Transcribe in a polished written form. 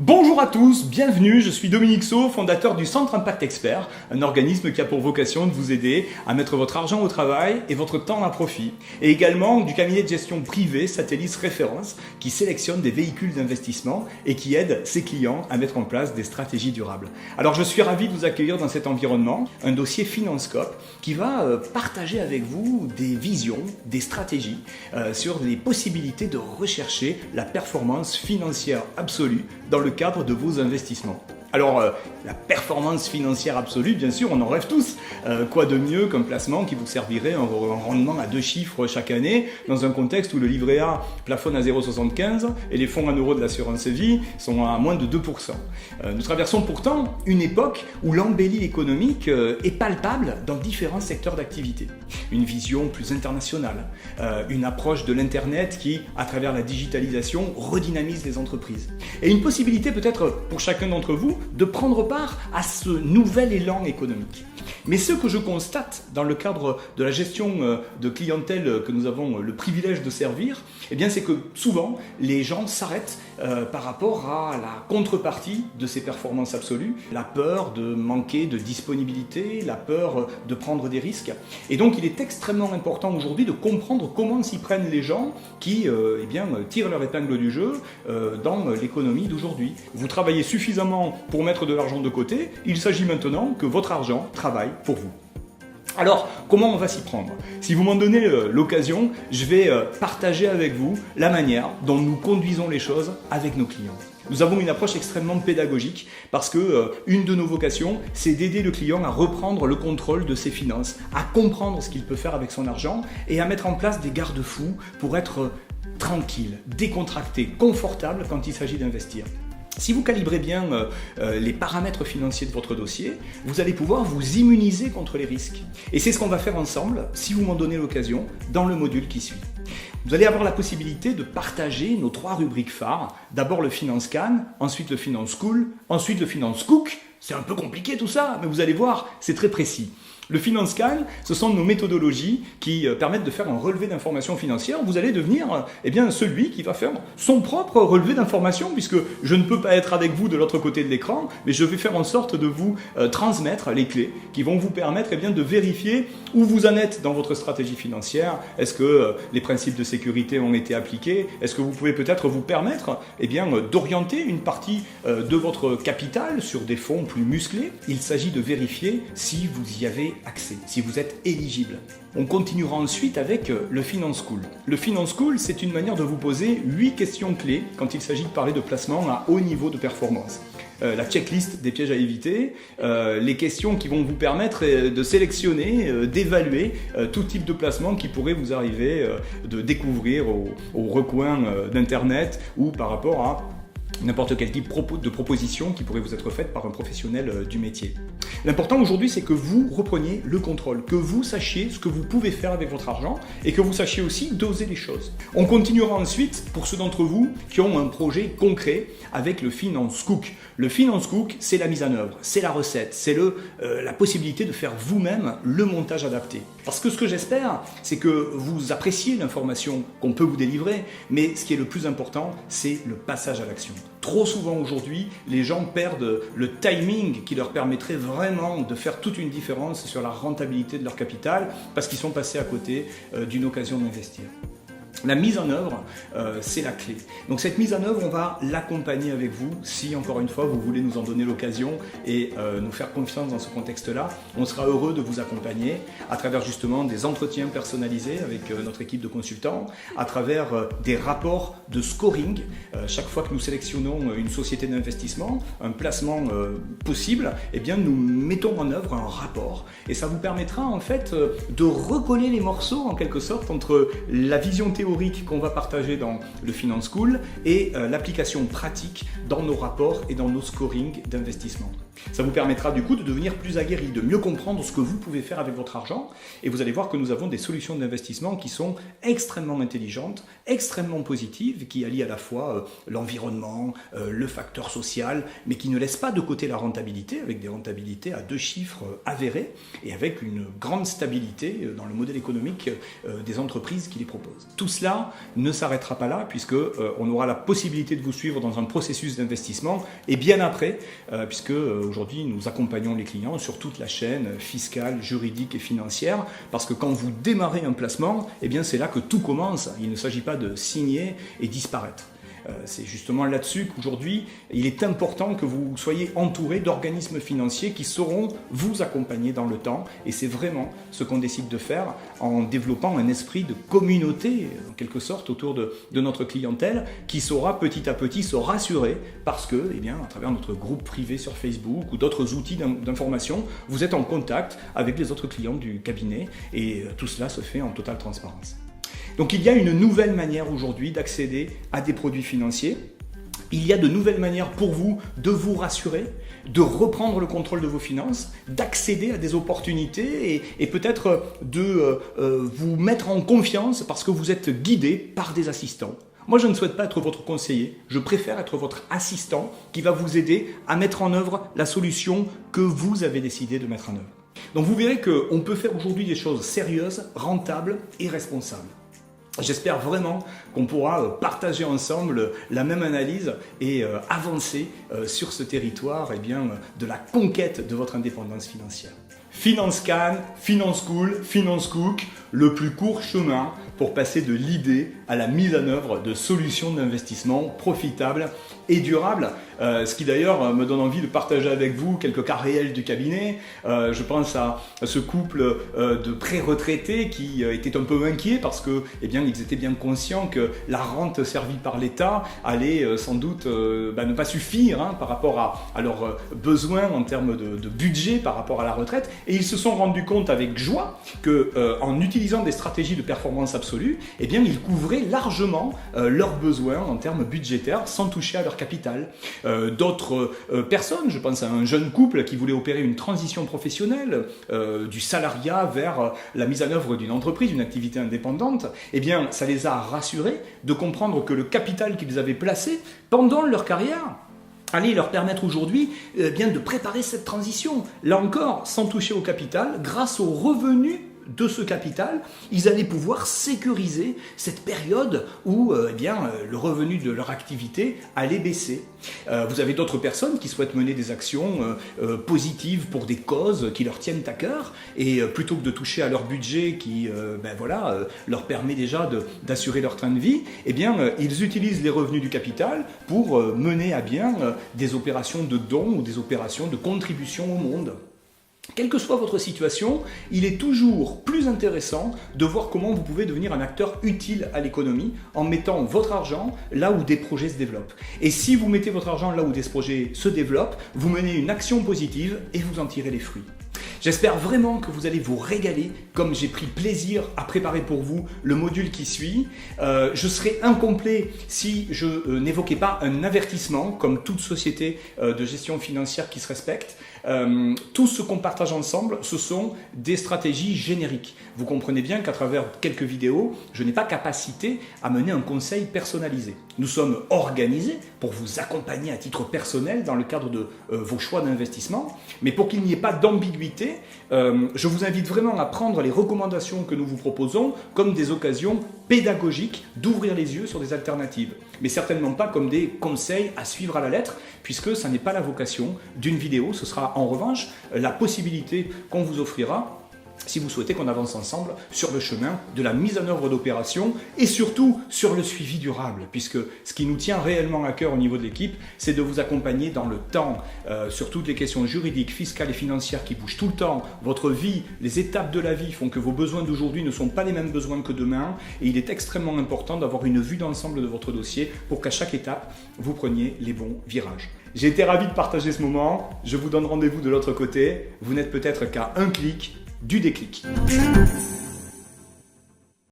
Bonjour à tous, bienvenue, je suis Dominique Sau, fondateur du Centre Impact Expert, un organisme qui a pour vocation de vous aider à mettre votre argent au travail et votre temps à profit. Et également du cabinet de gestion privé Satellis Référence qui sélectionne des véhicules d'investissement et qui aide ses clients à mettre en place des stratégies durables. Alors je suis ravi de vous accueillir dans cet environnement, un dossier Finanscope qui va partager avec vous des visions, des stratégies sur les possibilités de rechercher la performance financière absolue dans le cadre de vos investissements. Alors, la performance financière absolue, bien sûr, on en rêve tous. Quoi de mieux qu'un placement qui vous servirait un rendement à 2 chiffres chaque année, dans un contexte où le livret A plafonne à 0,75 et les fonds en euros de l'assurance vie sont à moins de 2%. Nous traversons pourtant une époque où l'embellie économique est palpable dans différents secteurs d'activité. Une vision plus internationale, une approche de l'Internet qui, à travers la digitalisation, redynamise les entreprises. Et une possibilité peut-être pour chacun d'entre vous de prendre part à ce nouvel élan économique. Mais ce que je constate dans le cadre de la gestion de clientèle que nous avons le privilège de servir, eh bien c'est que souvent les gens s'arrêtent par rapport à la contrepartie de ces performances absolues, la peur de manquer de disponibilité, la peur de prendre des risques. Et donc il est extrêmement important aujourd'hui de comprendre comment s'y prennent les gens qui tirent leur épingle du jeu dans l'économie d'aujourd'hui. Vous travaillez suffisamment pour mettre de l'argent de côté, il s'agit maintenant que votre argent travaille pour vous. Alors, comment on va s'y prendre? Si vous m'en donnez l'occasion, je vais partager avec vous la manière dont nous conduisons les choses avec nos clients. Nous avons une approche extrêmement pédagogique parce que une de nos vocations, c'est d'aider le client à reprendre le contrôle de ses finances, à comprendre ce qu'il peut faire avec son argent et à mettre en place des garde-fous pour être tranquille, décontracté, confortable quand il s'agit d'investir. Si vous calibrez bien les paramètres financiers de votre dossier, vous allez pouvoir vous immuniser contre les risques. Et c'est ce qu'on va faire ensemble, si vous m'en donnez l'occasion, dans le module qui suit. Vous allez avoir la possibilité de partager nos 3 rubriques phares. D'abord le FinanceCan, ensuite le FinanceCool, ensuite le FinanceCook. C'est un peu compliqué tout ça, mais vous allez voir, c'est très précis. Le FinanceCan, ce sont nos méthodologies qui permettent de faire un relevé d'informations financières. Vous allez devenir celui qui va faire son propre relevé d'informations, puisque je ne peux pas être avec vous de l'autre côté de l'écran, mais je vais faire en sorte de vous transmettre les clés qui vont vous permettre de vérifier où vous en êtes dans votre stratégie financière. Est-ce que les principes de sécurité ont été appliqués? Est-ce que vous pouvez peut-être vous permettre d'orienter une partie de votre capital sur des fonds plus musclés? Il s'agit de vérifier si vous y avez accès, si vous êtes éligible. On continuera ensuite avec le FinanceCool. Le FinanceCool, c'est une manière de vous poser 8 questions clés quand il s'agit de parler de placement à haut niveau de performance. La checklist des pièges à éviter, les questions qui vont vous permettre de sélectionner, d'évaluer tout type de placement qui pourrait vous arriver de découvrir au recoin d'Internet ou par rapport à n'importe quel type de proposition qui pourrait vous être faite par un professionnel du métier. L'important aujourd'hui, c'est que vous repreniez le contrôle, que vous sachiez ce que vous pouvez faire avec votre argent et que vous sachiez aussi doser les choses. On continuera ensuite pour ceux d'entre vous qui ont un projet concret avec le FinanceCook. Le FinanceCook, c'est la mise en œuvre, c'est la recette, c'est la possibilité de faire vous-même le montage adapté. Parce que ce que j'espère, c'est que vous appréciez l'information qu'on peut vous délivrer, mais ce qui est le plus important, c'est le passage à l'action. Trop souvent aujourd'hui, les gens perdent le timing qui leur permettrait vraiment de faire toute une différence sur la rentabilité de leur capital parce qu'ils sont passés à côté d'une occasion d'investir. La mise en œuvre, c'est la clé. Donc cette mise en œuvre, on va l'accompagner avec vous si, encore une fois, vous voulez nous en donner l'occasion et nous faire confiance dans ce contexte-là. On sera heureux de vous accompagner à travers justement des entretiens personnalisés avec notre équipe de consultants, à travers des rapports de scoring. Chaque fois que nous sélectionnons une société d'investissement, un placement possible, eh bien nous mettons en œuvre un rapport. Et ça vous permettra en fait de recoller les morceaux en quelque sorte entre la vision théorique qu'on va partager dans le FinanceCool et l'application pratique dans nos rapports et dans nos scorings d'investissement. Ça vous permettra du coup de devenir plus aguerri, de mieux comprendre ce que vous pouvez faire avec votre argent et vous allez voir que nous avons des solutions d'investissement qui sont extrêmement intelligentes, extrêmement positives, qui allient à la fois l'environnement, le facteur social, mais qui ne laissent pas de côté la rentabilité, avec des rentabilités à 2 chiffres avérés et avec une grande stabilité dans le modèle économique des entreprises qui les proposent. Tout cela ne s'arrêtera pas là puisque on aura la possibilité de vous suivre dans un processus d'investissement et bien après, puisque aujourd'hui nous accompagnons les clients sur toute la chaîne fiscale, juridique et financière, parce que quand vous démarrez un placement, eh bien c'est là que tout commence. Il ne s'agit pas de signer et disparaître. C'est justement là-dessus qu'aujourd'hui, il est important que vous soyez entouré d'organismes financiers qui sauront vous accompagner dans le temps. Et c'est vraiment ce qu'on décide de faire en développant un esprit de communauté, en quelque sorte, autour de notre clientèle, qui saura petit à petit se rassurer parce que, eh bien, à travers notre groupe privé sur Facebook ou d'autres outils d'information, vous êtes en contact avec les autres clients du cabinet et tout cela se fait en totale transparence. Donc il y a une nouvelle manière aujourd'hui d'accéder à des produits financiers. Il y a de nouvelles manières pour vous de vous rassurer, de reprendre le contrôle de vos finances, d'accéder à des opportunités et peut-être de vous mettre en confiance parce que vous êtes guidé par des assistants. Moi, je ne souhaite pas être votre conseiller, je préfère être votre assistant qui va vous aider à mettre en œuvre la solution que vous avez décidé de mettre en œuvre. Donc vous verrez qu'on peut faire aujourd'hui des choses sérieuses, rentables et responsables. J'espère vraiment qu'on pourra partager ensemble la même analyse et avancer sur ce territoire de la conquête de votre indépendance financière. FinanceCan, Finance School, Finance Cook, le plus court chemin pour passer de l'idée à la mise en œuvre de solutions d'investissement profitables et durables. Ce qui d'ailleurs me donne envie de partager avec vous quelques cas réels du cabinet. Je pense à ce couple de pré-retraités qui étaient un peu inquiets parce que, ils étaient bien conscients que la rente servie par l'État allait sans doute ne pas suffire par rapport à leurs besoins en termes de budget par rapport à la retraite. Et ils se sont rendus compte avec joie que en utilisant des stratégies de performance absolue, ils couvraient largement leurs besoins en termes budgétaires sans toucher à leur capital. D'autres personnes, je pense à un jeune couple qui voulait opérer une transition professionnelle du salariat vers la mise en œuvre d'une entreprise, d'une activité indépendante, ça les a rassurés de comprendre que le capital qu'ils avaient placé pendant leur carrière allait leur permettre aujourd'hui de préparer cette transition. Là encore, sans toucher au capital, grâce aux revenus de ce capital, ils allaient pouvoir sécuriser cette période où le revenu de leur activité allait baisser. Vous avez d'autres personnes qui souhaitent mener des actions positives pour des causes qui leur tiennent à cœur et plutôt que de toucher à leur budget qui leur permet déjà d'assurer leur train de vie, ils utilisent les revenus du capital pour mener à bien des opérations de dons ou des opérations de contribution au monde. Quelle que soit votre situation, il est toujours plus intéressant de voir comment vous pouvez devenir un acteur utile à l'économie en mettant votre argent là où des projets se développent. Et si vous mettez votre argent là où des projets se développent, vous menez une action positive et vous en tirez les fruits. J'espère vraiment que vous allez vous régaler comme j'ai pris plaisir à préparer pour vous le module qui suit. Je serais incomplet si je n'évoquais pas un avertissement comme toute société de gestion financière qui se respecte. Tout ce qu'on partage ensemble, ce sont des stratégies génériques. Vous comprenez bien qu'à travers quelques vidéos, je n'ai pas capacité à mener un conseil personnalisé. Nous sommes organisés pour vous accompagner à titre personnel dans le cadre de vos choix d'investissement, mais pour qu'il n'y ait pas d'ambiguïté, je vous invite vraiment à prendre les recommandations que nous vous proposons comme des occasions pédagogiques d'ouvrir les yeux sur des alternatives, mais certainement pas comme des conseils à suivre à la lettre, puisque ça n'est pas la vocation d'une vidéo. Ce sera en revanche la possibilité qu'on vous offrira si vous souhaitez qu'on avance ensemble sur le chemin de la mise en œuvre d'opérations et surtout sur le suivi durable, puisque ce qui nous tient réellement à cœur au niveau de l'équipe, c'est de vous accompagner dans le temps sur toutes les questions juridiques, fiscales et financières qui bougent tout le temps. Votre vie, les étapes de la vie font que vos besoins d'aujourd'hui ne sont pas les mêmes besoins que demain et il est extrêmement important d'avoir une vue d'ensemble de votre dossier pour qu'à chaque étape, vous preniez les bons virages. J'ai été ravi de partager ce moment, je vous donne rendez-vous de l'autre côté, vous n'êtes peut-être qu'à un clic du déclic.